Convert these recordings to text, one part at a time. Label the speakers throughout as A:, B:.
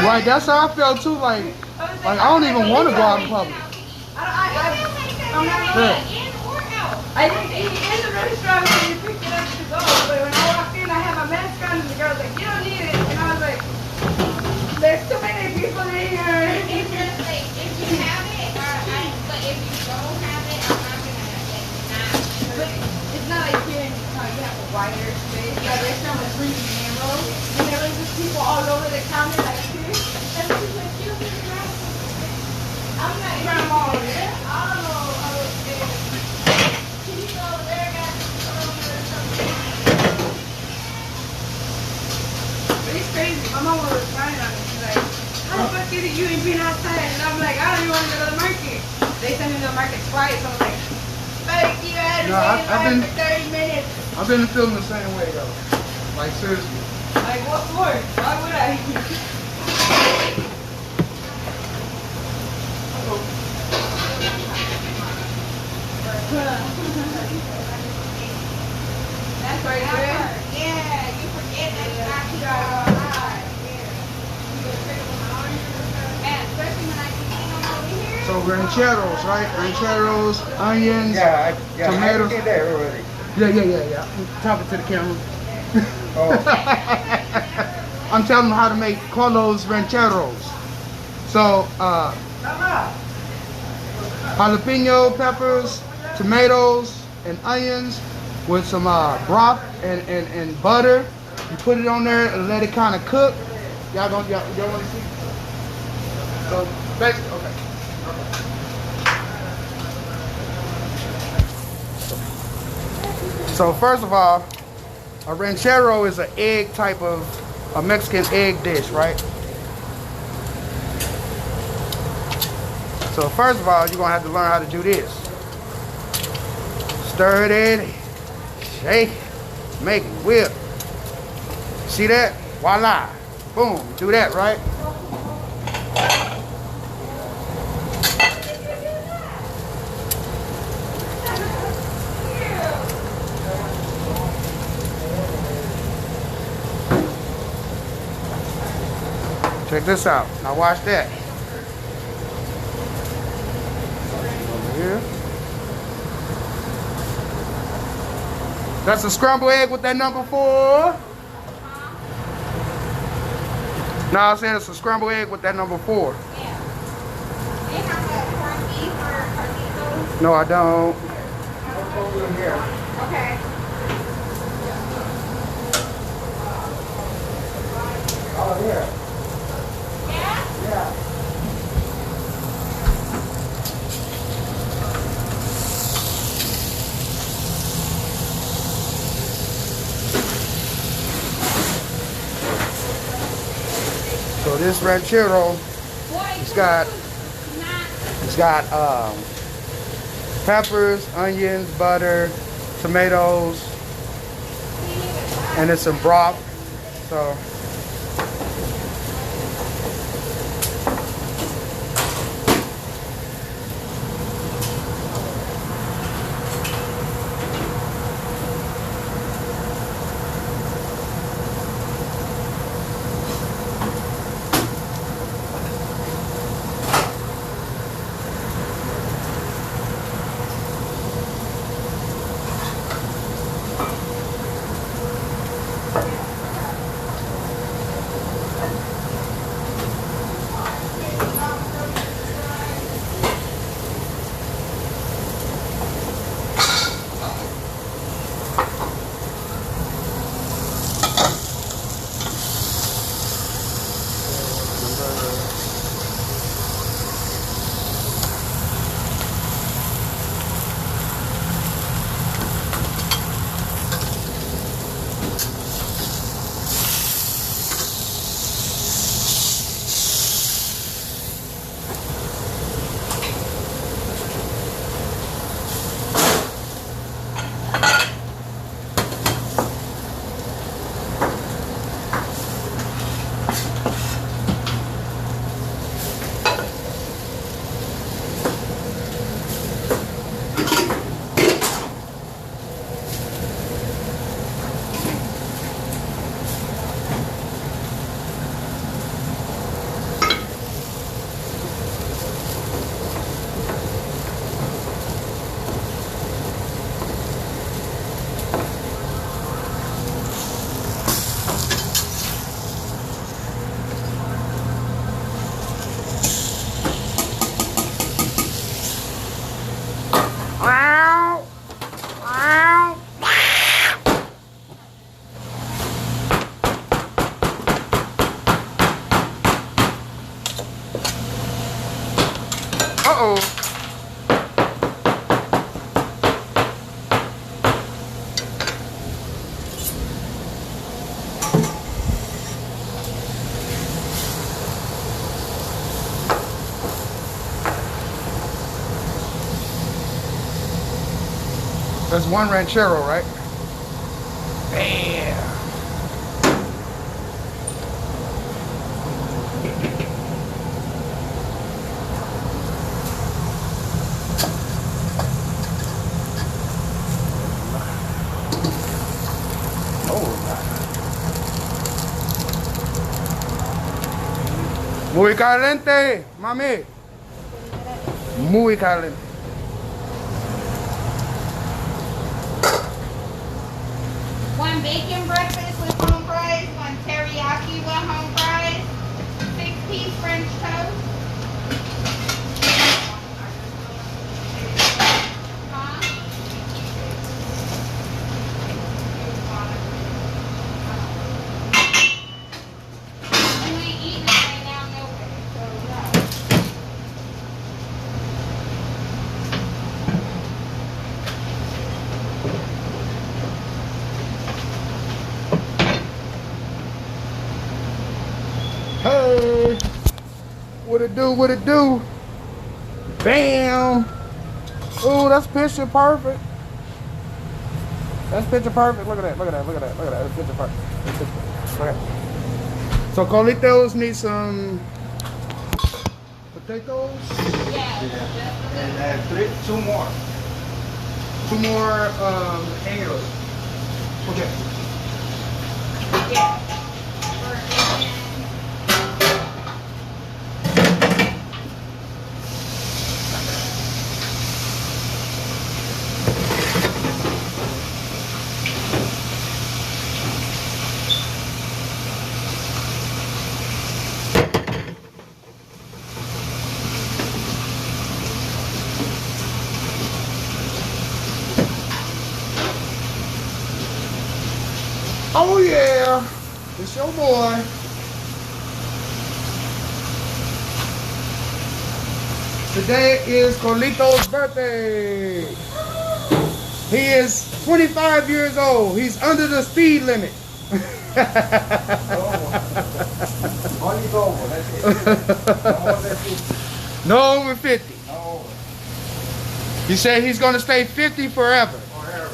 A: Right, that's how I felt too. Like I don't even want to go out in public.
B: I'm not going in or out. I didn't eat in the restaurant when you picked it up to go. But when I walked in, I had my mask on, and the girl was like, "You don't need it," and I was like, "There's too many people in here."
C: It's just like if you have it, but if you don't have it, I'm not gonna like not.
B: But it's not like here in how you have a wider space. The restaurant was really narrow, and there was just people all over the counter like this. And she's like, "You don't grab something." I'm not even all there. I don't know. She's over there, got something. But it's crazy. My mom was crying on me. She's like, "How the fuck is it you ain't been outside?" And I'm like, "I don't even want to go to the market." They sent me to the market twice. I was like, "Fuck you, I had to stay for 30 minutes."
A: I've been feeling the same way though. Like seriously.
B: Like what for? Why would I? That's right there.
C: Yeah, you forget that you actually are alive. And especially when I can come over here.
A: So rancheros, right? Rancheros, onions, tomatoes.
D: I did that already.
A: Yeah. I'm talking to the camera.
D: Oh.
A: I'm telling them how to make Carlos rancheros. So, jalapeno peppers, tomatoes, and onions with some broth and butter. You put it on there and let it kind of cook. Y'all want to see? So, basically, okay. So first of all, a ranchero is an egg type of a Mexican egg dish, right? So first of all, you're gonna have to learn how to do this. Stir it in, shake, make it, whip. See that? Voila. Boom. Do that, right? Check this out. Now watch that. Over here. That's a scrambled egg with that number 4. No, I said it's a scrambled egg with that number 4.
C: Yeah. They have a corned beef or carnitos.
A: No, I don't.
C: Okay.
D: Oh, yeah.
C: Yeah?
D: Yeah.
A: So this ranchero, it's got peppers, onions, butter, tomatoes, and it's some broth. So That's one ranchero, right? Bam. Muy caliente, mami. Muy caliente.
C: One bacon breakfast with home fries, one teriyaki with home fries, 6-piece French toast. Huh? And we ain't eating it right now, no way. So, no.
A: Hey, what it do, what it do? Bam. Ooh, that's picture perfect. That's picture perfect. Look at that, look at that, look at that, look at that. That's picture perfect. That's picture perfect. Look at that. So Carlitos need some potatoes.
C: Yeah.
D: And two more.
A: Two more,
D: Potatoes.
A: okay.
C: Yeah.
A: Oh yeah, it's your boy. Today is Carlito's birthday. He is 25 years old. He's under the speed limit.
D: Money's over. That's it. No more than 50.
A: No over 50.
D: No over.
A: He said he's gonna stay 50 forever.
D: Forever.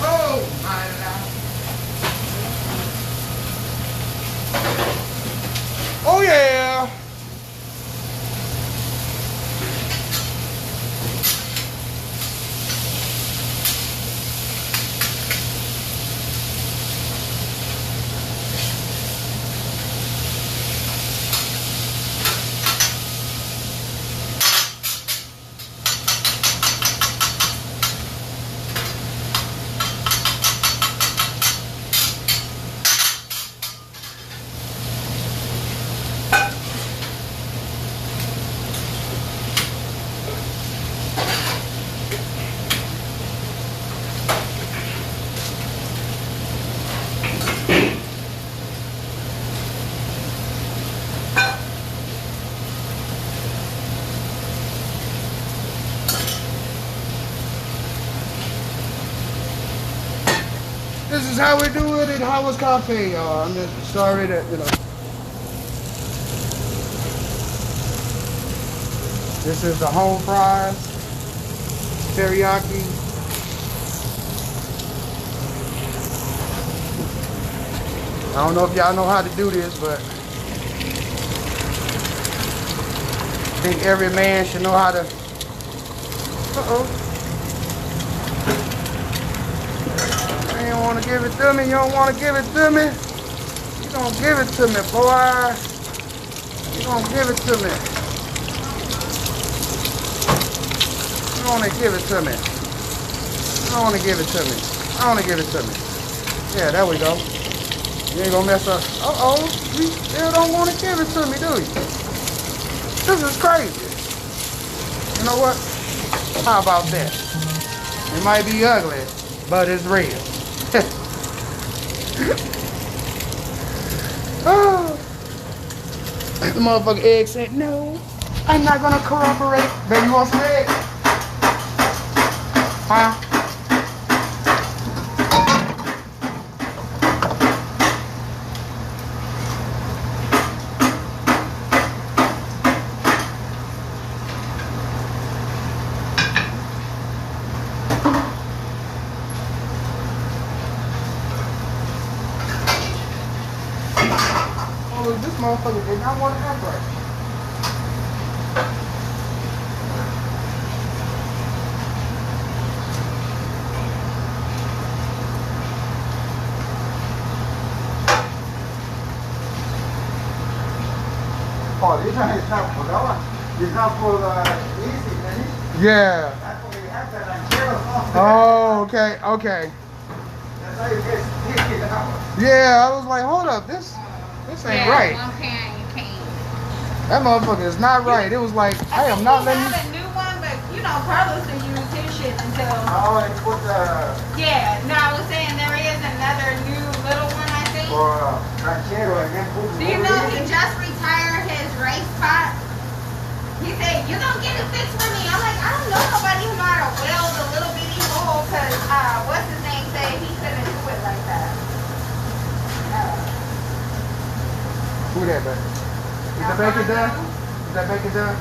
A: Oh my God. Oh yeah. This is how we do it at Howard's Cafe, y'all. I'm just sorry that, you know. This is the home fries, teriyaki. I don't know if y'all know how to do this, but I think every man should know how to. Uh-oh. You don't want to give it to me. You don't want to give it to me. You don't give it to me, boy. You don't give it to me. You don't want to give it to me. You don't want to give it to me. I want to give it to me. Yeah, there we go. You ain't gonna mess up. Uh-oh. You still don't want to give it to me, do you? This is crazy. You know what? How about that? It might be ugly, but it's real. Oh. The motherfucking egg said, no, I'm not gonna corroborate. Baby, you want some egg? Huh? this motherfucker did not want to act right.
D: Oh, this one is not for that one. It's not for the easy, man.
A: Yeah.
D: That's what you have to like.
A: Oh, okay, okay.
D: That's how you get sticky now.
A: Yeah, I was like, hold up, this ain't right.
C: One parent, you can't.
A: That motherfucker is not right. It was like, I am not letting you.
B: I have a new one, but you know, Carlos can use his shit until.
D: Oh, and put the
B: Yeah, no, I was saying there is another new little one, I think.
D: for ranchero and then put
C: Do you know he just retired his race pot? He said, you don't get it fixed for me. I'm like, I don't know nobody who know how to weld a little bitty hole because what's his name said he couldn't do it like that.
A: Who that, baby? Is that bacon done? Is that bacon done?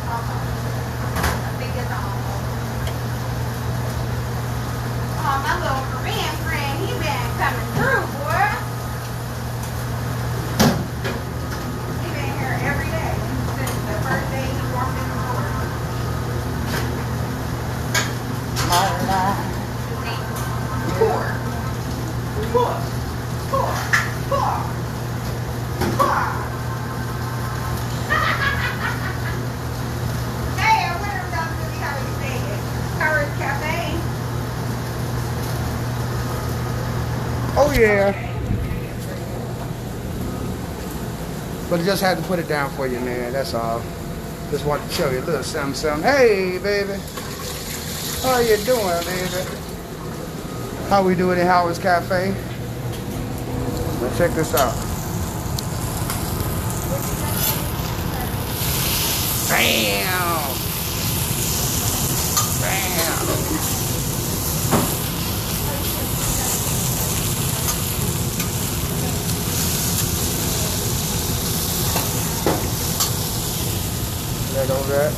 C: I think it's almost. Oh, my little Korean friend, he been coming through, boy. He been here every day since the first day he walked in the door. Hey, I wonder if that's really how you say it. Courage Cafe.
A: Oh, yeah. But I just had to put it down for you, man. That's all. Just wanted to show you a little something, something. Hey, baby. How you doing, baby? How we do it in Howard's Cafe. Now check this out. Bam! Bam! There goes that.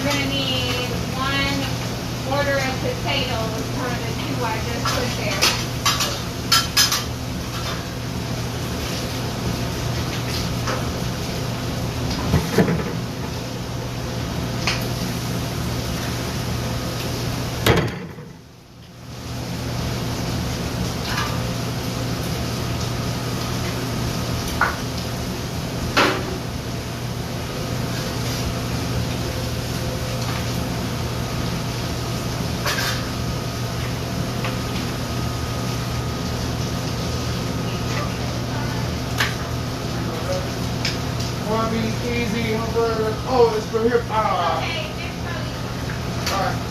C: You're gonna need one order of potatoes for the two I just put there.
A: Want to be easy. Oh, it's from here.
C: Okay, next one.
A: All right.